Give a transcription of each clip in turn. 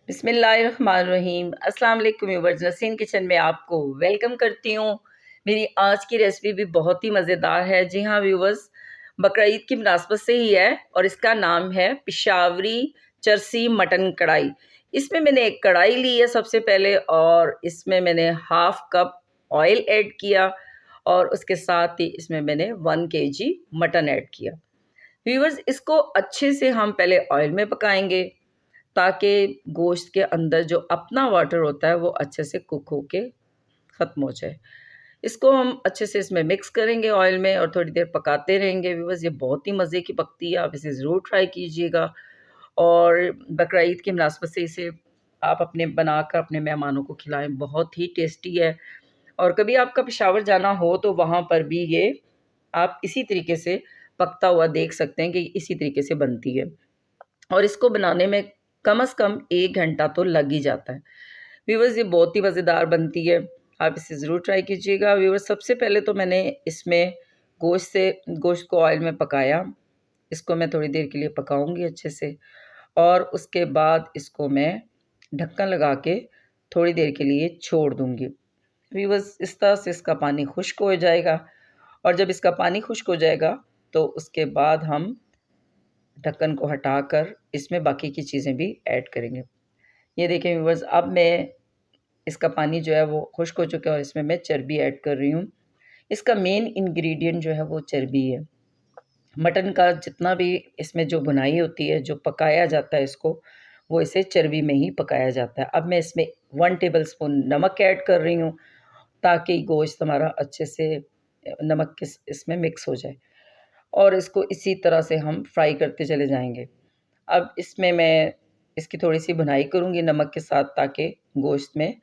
बिस्मिल्लाहिर्रहमानिर्रहीम। अस्सलाम वालेकुम व्यूअर्स, नसीन किचन में आपको वेलकम करती हूँ। मेरी आज की रेसिपी भी बहुत ही मज़ेदार है। जी हाँ व्यूअर्स, बकरा ईद की मुनासबत से ही है और इसका नाम है पिशावरी चरसी मटन कढ़ाई। इसमें मैंने एक कढ़ाई ली है सबसे पहले और इसमें मैंने हाफ़ कप ऑयल ऐड किया और उसके साथ ही इसमें मैंने 1 केजी मटन ऐड किया। व्यूअर्स, इसको अच्छे से हम पहले ऑयल में पकाएँगे ताकि गोश्त के अंदर जो अपना वाटर होता है वो अच्छे से कुक होके ख़त्म हो जाए। इसको हम अच्छे से इसमें मिक्स करेंगे ऑयल में और थोड़ी देर पकाते रहेंगे। व्यूअर्स, ये बहुत ही मज़े की पकती है, आप इसे ज़रूर ट्राई कीजिएगा और बकरा ईद की मुनासबत से इसे आप अपने बनाकर अपने मेहमानों को खिलाएँ, बहुत ही टेस्टी है। और कभी आपका पेशावर जाना हो तो वहाँ पर भी ये आप इसी तरीके से पकता हुआ देख सकते हैं कि इसी तरीके से बनती है और इसको बनाने में कम से कम 1 घंटा तो लग ही जाता है। व्यूअर्स, ये बहुत ही मज़ेदार बनती है, आप इसे ज़रूर ट्राई कीजिएगा। व्यूअर्स, सबसे पहले तो मैंने इसमें गोश्त को ऑयल में पकाया, इसको मैं थोड़ी देर के लिए पकाऊँगी अच्छे से और उसके बाद इसको मैं ढक्कन लगा के थोड़ी देर के लिए छोड़ दूँगी। व्यूअर्स, इस तरह से इसका पानी खुश्क हो जाएगा और जब इसका पानी खुश्क हो जाएगा, तो उसके बाद हम ढक्कन को हटाकर इसमें बाकी की चीज़ें भी ऐड करेंगे। ये देखें व्यूअर्स, अब मैं इसका पानी जो है वो खुश्क हो चुका है और इसमें मैं चर्बी ऐड कर रही हूँ। इसका मेन इंग्रीडिएंट जो है वो चर्बी है। मटन का जितना भी इसमें जो बुनाई होती है, जो पकाया जाता है इसको, वो इसे चर्बी में ही पकाया जाता है। अब मैं इसमें 1 टेबलस्पून नमक ऐड कर रही हूँ ताकि गोश्त हमारा अच्छे से नमक के इसमें मिक्स हो जाए और इसको इसी तरह से हम फ्राई करते चले जाएँगे। अब इसमें मैं इसकी थोड़ी-सी भुनाई करूँगी नमक के साथ ताकि गोश्त में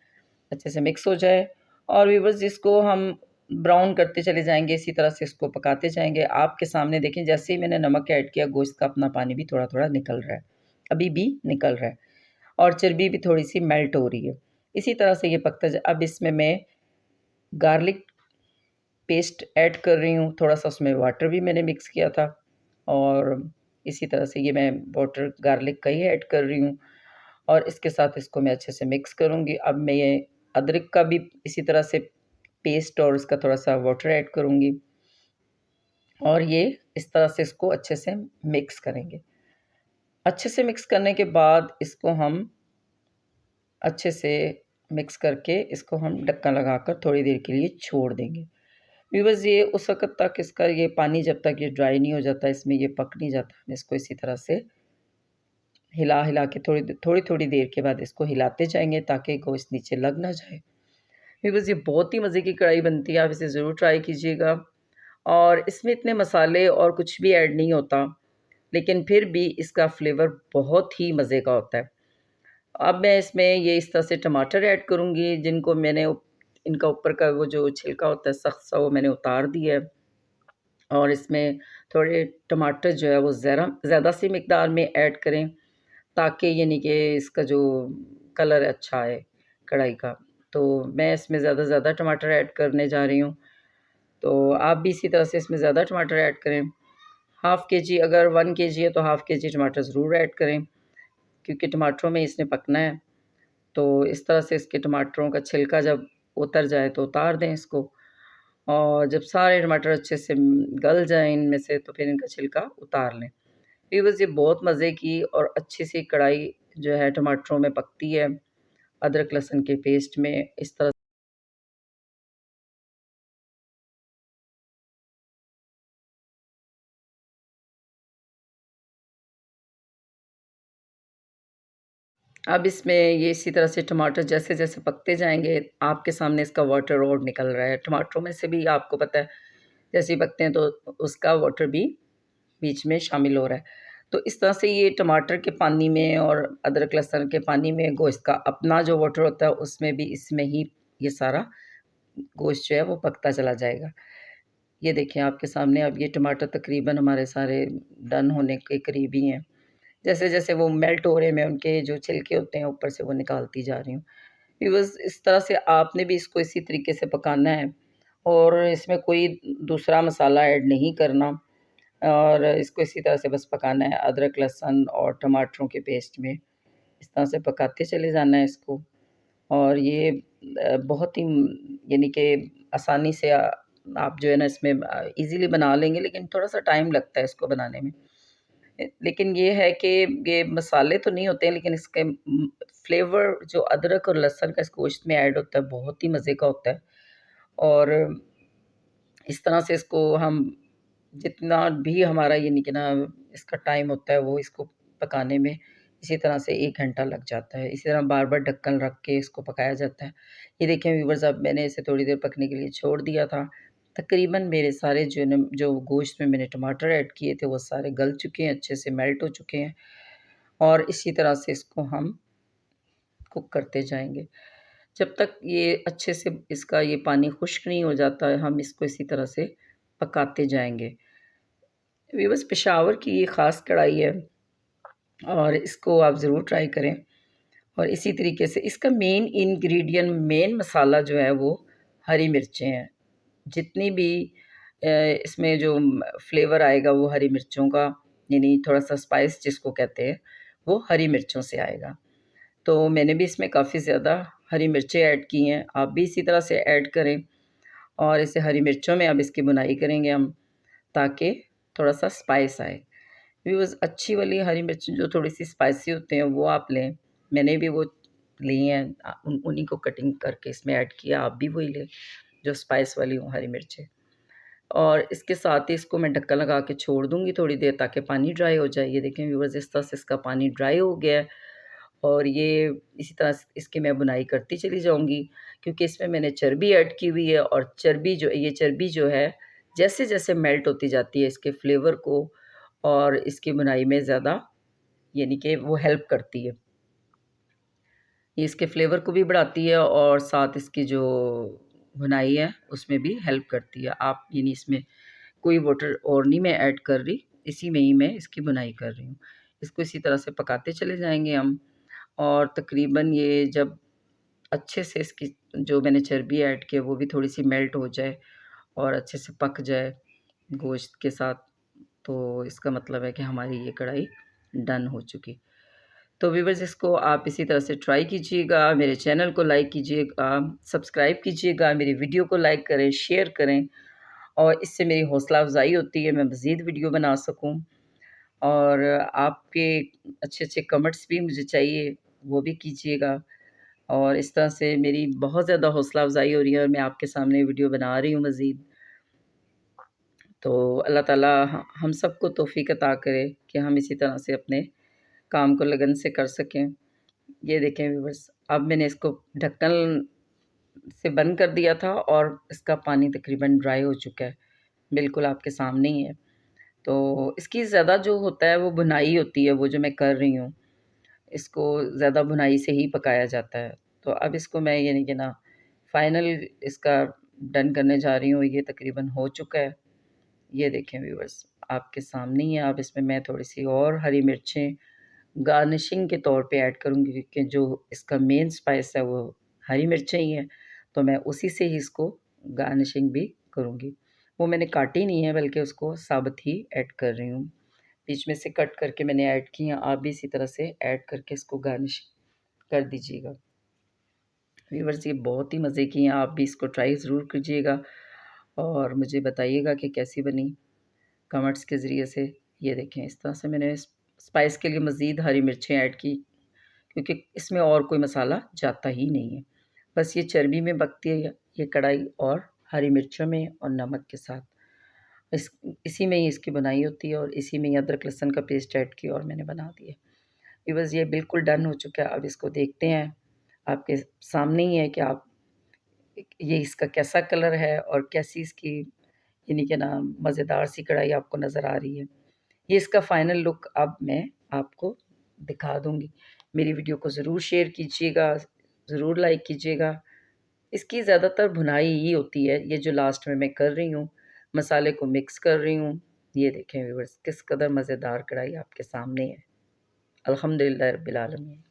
अच्छे से मिक्स हो जाए और व्यूअर्स, इसको हम ब्राउन करते चले जाएँगे, इसी तरह से इसको पकाते जाएँगे। आपके सामने देखें, जैसे ही मैंने नमक ऐड किया, गोश्त का अपना पानी भी थोड़ा-थोड़ा निकल रहा है, अभी भी निकल रहा है और चर्बी भी थोड़ी-सी मेल्ट हो रही है। इसी तरह से ये पकता जा अब इसमें मैं गार्लिक पेस्ट ऐड कर रही हूँ, थोड़ा-सा उसमें वाटर भी मैंने मिक्स किया था और इसी तरह से ये मैं वाटर गार्लिक का ही ऐड कर रही हूँ और इसके साथ इसको मैं अच्छे से मिक्स करूँगी। अब मैं ये अदरक का भी इसी तरह से पेस्ट और उसका थोड़ा-सा वाटर ऐड करूँगी और ये इस तरह से इसको अच्छे से मिक्स करेंगे। अच्छे से मिक्स करने के बाद इसको हम अच्छे से मिक्स करके इसको हम ढक्कन लगाकर थोड़ी देर के लिए छोड़ देंगे। व्यूअर्स, ये उस वक़्त तक इसका ये पानी जब तक ये ड्राई नहीं हो जाता, इसमें ये पक नहीं जाता, हम इसको इसी तरह से हिला-हिला के थोड़ी-थोड़ी देर के बाद इसको हिलाते जाएँगे ताकि गोश्त नीचे लग ना जाए। व्यूअर्स, ये बहुत ही मज़े की कढ़ाई बनती है, आप इसे ज़रूर ट्राई कीजिएगा और इसमें इतने मसाले और कुछ भी ऐड नहीं होता, लेकिन फिर भी इसका फ्लेवर बहुत ही मज़े का होता है। अब मैं इसमें ये इस तरह से टमाटर ऐड करूँगी जिनको मैंने इनका ऊपर का वो जो छिलका होता है सख्त सा, वो मैंने उतार दिया है और इसमें थोड़े टमाटर जो है वो ज़्यादा सी मिकदार में ऐड करें ताकि यानी कि इसका जो कलर अच्छा आए कढ़ाई का। तो मैं इसमें ज़्यादा टमाटर ऐड करने जा रही हूँ, तो आप भी इसी तरह से इसमें ज़्यादा टमाटर ऐड करें। हाफ़ केजी, अगर 1 केजी है तो हाफ़ केजी टमाटर ज़रूर ऐड करें क्योंकि टमाटरों में इसने पकना है। तो इस तरह से इसके टमाटरों का छिलका जब उतर जाए तो उतार दें इसको और जब सारे टमाटर अच्छे से गल जाएँ इनमें से तो फिर इनका छिलका उतार लें। व्यूअर्स, ये बहुत मज़े की और अच्छी-सी कढ़ाई जो है टमाटरों में पकती है, अदरक लहसुन के पेस्ट में इस तरह। अब इसमें ये इसी तरह से टमाटर जैसे-जैसे पकते जाएँगे, आपके सामने इसका वाटर और निकल रहा है। टमाटरों में से भी आपको पता है, जैसे ही पकते हैं तो उसका वाटर भी बीच में शामिल हो रहा है। तो इस तरह से ये टमाटर के पानी में और अदरक लहसुन के पानी में गोश्त का अपना जो वाटर होता है, उसमें भी इसमें ही ये सारा गोश्त जो है वो पकता चला जाएगा। ये देखें आपके सामने, अब ये टमाटर तकरीबन हमारे सारे डन होने के करीब ही हैं। जैसे-जैसे वो मेल्ट हो रहे हैं, मैं उनके जो छिलके होते हैं ऊपर से वो निकालती जा रही हूँ। व्यूअर्स, इस तरह से आपने भी इसको इसी तरीके से पकाना है और इसमें कोई दूसरा मसाला ऐड नहीं करना और इसको इसी तरह से बस पकाना है अदरक, लहसुन और टमाटरों के पेस्ट में। इस तरह से पकाते चले जाना है इसको। और ये बहुत ही यानी कि आसानी से आप जो है ना इसमें ईज़िली बना लेंगे, लेकिन थोड़ा-सा टाइम लगता है इसको बनाने में। लेकिन ये है कि ये मसाले तो नहीं होते हैं, लेकिन इसके फ्लेवर जो अदरक और लहसुन का इस गोश्त में ऐड होता है, बहुत ही मज़े का होता है। और इस तरह से इसको हम जितना भी हमारा यानी कि ना इसका टाइम होता है वो इसको पकाने में, इसी तरह से 1 घंटा लग जाता है। इसी तरह बार-बार ढक्कन रख के इसको पकाया जाता है। ये देखें व्यूअर्स, अब मैंने इसे थोड़ी देर पकने के लिए छोड़ दिया था। तकरीबन मेरे सारे जो गोश्त में मैंने टमाटर ऐड किए थे वो सारे गल चुके हैं, अच्छे से मेल्ट हो चुके हैं। और इसी तरह से इसको हम कुक करते जाएँगे। जब तक ये अच्छे से इसका ये पानी खुश्क नहीं हो जाता है, हम इसको इसी तरह से पकाते जाएँगे। व्यूअर्स, पेशावर की ये ख़ास कढ़ाई है और इसको आप ज़रूर ट्राई करें। और इसी तरीके से इसका मेन इंग्रीडिएंट, मेन मसाला जो है वो हरी मिर्चें हैं। जितनी भी इसमें जो फ्लेवर आएगा वो हरी मिर्चों का, यानी थोड़ा-सा स्पाइस जिसको कहते हैं, वो हरी मिर्चों से आएगा। तो मैंने भी इसमें काफ़ी ज़्यादा हरी मिर्चें ऐड की हैं, आप भी इसी तरह से ऐड करें। और इसे हरी मिर्चों में अब इसकी भुनाई करेंगे हम, ताकि थोड़ा-सा स्पाइस आए। व्यूअर्स, अच्छी वाली हरी मिर्च जो थोड़ी-सी स्पाइसी होते हैं वो आप लें। मैंने भी वो ली हैं, उन्हीं को कटिंग करके इसमें ऐड किया, आप भी वही लें जो स्पाइस वाली हों हरी मिर्चें। और इसके साथ ही इसको मैं ढक्कन लगा के छोड़ दूँगी थोड़ी देर, ताकि पानी ड्राई हो जाए। ये देखें व्यूअर्स, इस तरह से इसका पानी ड्राई हो गया है। और ये इसी तरह से इसकी मैं बुनाई करती चली जाऊँगी, क्योंकि इसमें मैंने चर्बी ऐड की हुई है। और चर्बी जो है, जैसे-जैसे मेल्ट होती जाती है इसके फ्लेवर को और इसकी बुनाई में ज़्यादा यानी कि वो हेल्प करती है। ये इसके फ्लेवर को भी बढ़ाती है और साथ इसकी जो भुनाई है उसमें भी हेल्प करती है। आप यानी इसमें कोई वाटर और नहीं मैं ऐड कर रही, इसी में ही मैं इसकी बुनाई कर रही हूँ। इसको इसी तरह से पकाते चले जाएँगे हम। और तकरीबन ये जब अच्छे से इसकी जो मैंने चर्बी ऐड की है वो भी थोड़ी-सी मेल्ट हो जाए और अच्छे से पक जाए गोश्त के साथ, तो इसका मतलब है कि हमारी ये कढ़ाई डन हो चुकी। तो व्यूअर्स, इसको आप इसी तरह से ट्राई कीजिएगा, मेरे चैनल को लाइक कीजिएगा, सब्सक्राइब कीजिएगा, मेरी वीडियो को लाइक करें, शेयर करें। और इससे मेरी हौसला अफ़ज़ाई होती है, मैं मज़ीद वीडियो बना सकूँ। और आपके अच्छे-अच्छे कमेंट्स भी मुझे चाहिए, वो भी कीजिएगा। और इस तरह से मेरी बहुत ज़्यादा हौसला अफ़ज़ाई हो रही है और मैं आपके सामने वीडियो बना रही हूँ मज़ीद। तो अल्लाह ताला हम सबको तौफ़ीक अता करे कि हम इसी तरह से अपने काम को लगन से कर सकें। ये देखें व्यूअर्स, अब मैंने इसको ढक्कन से बंद कर दिया था और इसका पानी तकरीबन ड्राई हो चुका है, बिल्कुल आपके सामने ही है। तो इसकी ज़्यादा जो होता है वो भुनाई होती है, वो जो मैं कर रही हूँ, इसको ज़्यादा भुनाई से ही पकाया जाता है। तो अब इसको मैं यानी कि ना फाइनल इसका डन करने जा रही हूँ, ये तकरीबन हो चुका है। ये देखें व्यूअर्स, आपके सामने ही है। अब इसमें मैं थोड़ी-सी और हरी मिर्चें गार्निशिंग के तौर पे ऐड करूँगी, क्योंकि जो इसका मेन स्पाइस है वो हरी मिर्चें ही हैं, तो मैं उसी से ही इसको गार्निशिंग भी करूँगी। वो मैंने काटी नहीं है, बल्कि उसको साबुत ही ऐड कर रही हूँ। बीच में से कट करके मैंने ऐड की हैं, आप भी इसी तरह से ऐड करके इसको गार्निश कर दीजिएगा। व्यूअर्स, ये बहुत ही मज़े की हैं, आप भी इसको ट्राई ज़रूर कीजिएगा और मुझे बताइएगा कि कैसी बनी कमेंट्स के ज़रिए से। ये देखें, इस तरह से मैंने स्पाइस के लिए मज़ीद हरी मिर्चें ऐड की, क्योंकि इसमें और कोई मसाला जाता ही नहीं है। बस ये चर्बी में पकती है ये कढ़ाई, और हरी मिर्चों में और नमक के साथ। इस इसी में ही इसकी बनाई होती है और इसी में ही अदरक लहसुन का पेस्ट ऐड किया और मैंने बना दिया। बस ये बिल्कुल डन हो चुका है। अब इसको देखते हैं, आपके सामने ही है कि आप ये इसका कैसा कलर है और कैसी इसकी यानी कि ना मज़ेदार सी कढ़ाई आपको नज़र आ रही है। ये इसका फाइनल लुक अब मैं आपको दिखा दूँगी। मेरी वीडियो को ज़रूर शेयर कीजिएगा, ज़रूर लाइक कीजिएगा। इसकी ज़्यादातर भुनाई ही होती है, ये जो लास्ट में मैं कर रही हूँ, मसाले को मिक्स कर रही हूँ। ये देखें व्यूअर्स, किस कदर मज़ेदार कढ़ाई आपके सामने है। अल्हम्दुलिल्लाह रब्बिल आलमीन।